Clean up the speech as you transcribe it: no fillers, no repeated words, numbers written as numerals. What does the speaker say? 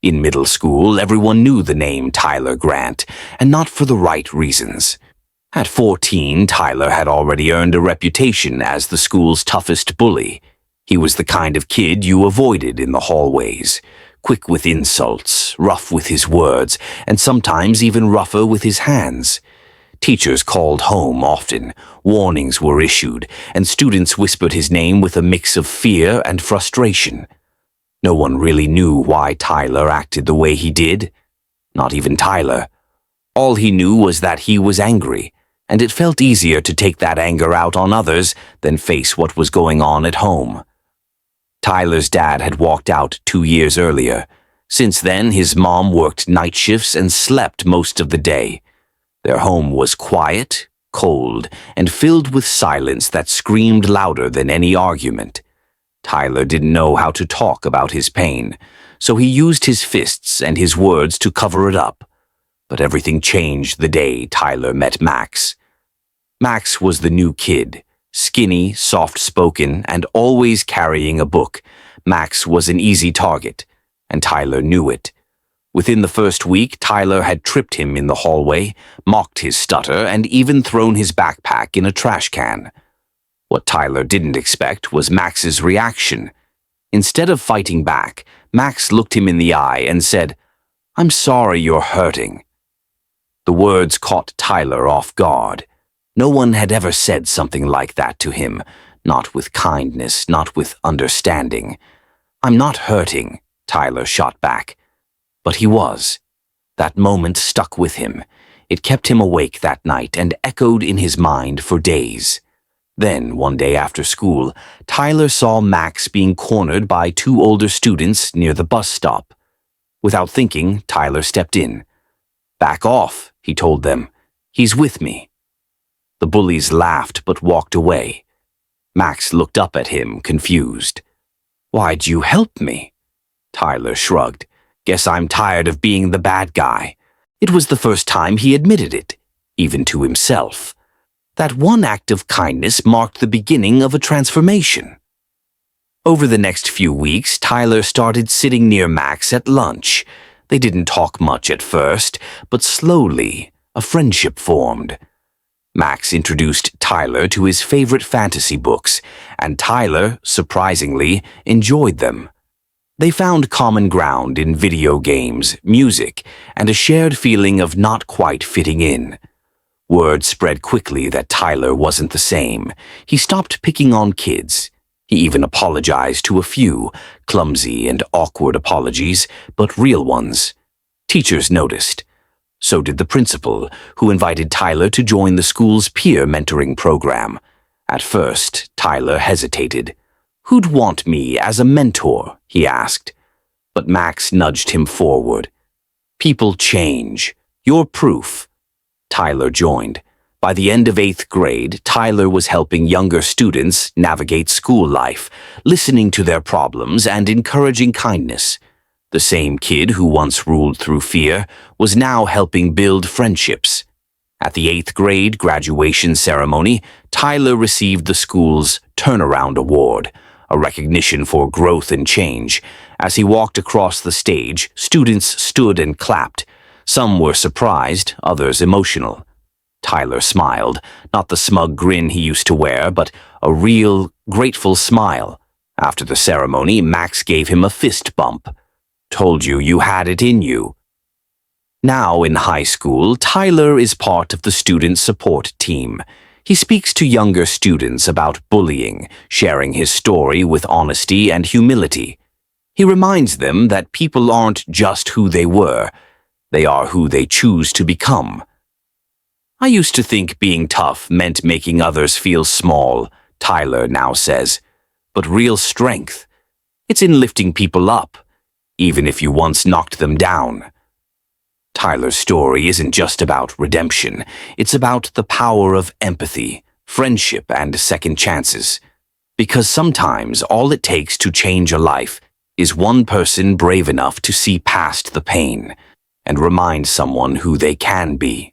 In middle school, everyone knew the name Tyler Grant, and not for the right reasons. At 14, Tyler had already earned a reputation as the school's toughest bully. He was the kind of kid you avoided in the hallways, quick with insults, rough with his words, and sometimes even rougher with his hands. Teachers called home often, warnings were issued, and students whispered his name with a mix of fear and frustration. No one really knew why Tyler acted the way he did. Not even Tyler. All he knew was that he was angry, and it felt easier to take that anger out on others than face what was going on at home. Tyler's dad had walked out 2 years earlier. Since then, his mom worked night shifts and slept most of the day. Their home was quiet, cold, and filled with silence that screamed louder than any argument. Tyler didn't know how to talk about his pain, so he used his fists and his words to cover it up. But everything changed the day Tyler met Max. Max was the new kid, skinny, soft-spoken, and always carrying a book. Max was an easy target, and Tyler knew it. Within the first week, Tyler had tripped him in the hallway, mocked his stutter, and even thrown his backpack in a trash can. What Tyler didn't expect was Max's reaction. Instead of fighting back, Max looked him in the eye and said, "I'm sorry you're hurting." The words caught Tyler off guard. No one had ever said something like that to him, not with kindness, not with understanding. "I'm not hurting," Tyler shot back. But he was. That moment stuck with him. It kept him awake that night and echoed in his mind for days. Then, one day after school, Tyler saw Max being cornered by 2 older students near the bus stop. Without thinking, Tyler stepped in. "Back off," he told them. "He's with me." The bullies laughed but walked away. Max looked up at him, confused. "Why'd you help me?" Tyler shrugged. "Guess I'm tired of being the bad guy." It was the first time he admitted it, even to himself. That one act of kindness marked the beginning of a transformation. Over the next few weeks, Tyler started sitting near Max at lunch. They didn't talk much at first, but slowly, a friendship formed. Max introduced Tyler to his favorite fantasy books, and Tyler, surprisingly, enjoyed them. They found common ground in video games, music, and a shared feeling of not quite fitting in. Word spread quickly that Tyler wasn't the same. He stopped picking on kids. He even apologized to a few, clumsy and awkward apologies, but real ones. Teachers noticed. So did the principal, who invited Tyler to join the school's peer mentoring program. At first, Tyler hesitated. "Who'd want me as a mentor?" he asked. But Max nudged him forward. "People change. You're proof." Tyler joined. By the end of 8th grade, Tyler was helping younger students navigate school life, listening to their problems and encouraging kindness. The same kid who once ruled through fear was now helping build friendships. At the 8th grade graduation ceremony, Tyler received the school's Turnaround Award, a recognition for growth and change. As he walked across the stage, students stood and clapped. Some were surprised, others emotional. Tyler smiled, not the smug grin he used to wear, but a real, grateful smile. After the ceremony, Max gave him a fist bump. "Told you you had it in you." Now in high school, Tyler is part of the student support team. He speaks to younger students about bullying, sharing his story with honesty and humility. He reminds them that people aren't just who they were. They are who they choose to become. "I used to think being tough meant making others feel small," Tyler now says. "But real strength, it's in lifting people up, even if you once knocked them down." Tyler's story isn't just about redemption. It's about the power of empathy, friendship, and second chances. Because sometimes all it takes to change a life is one person brave enough to see past the pain and remind someone who they can be.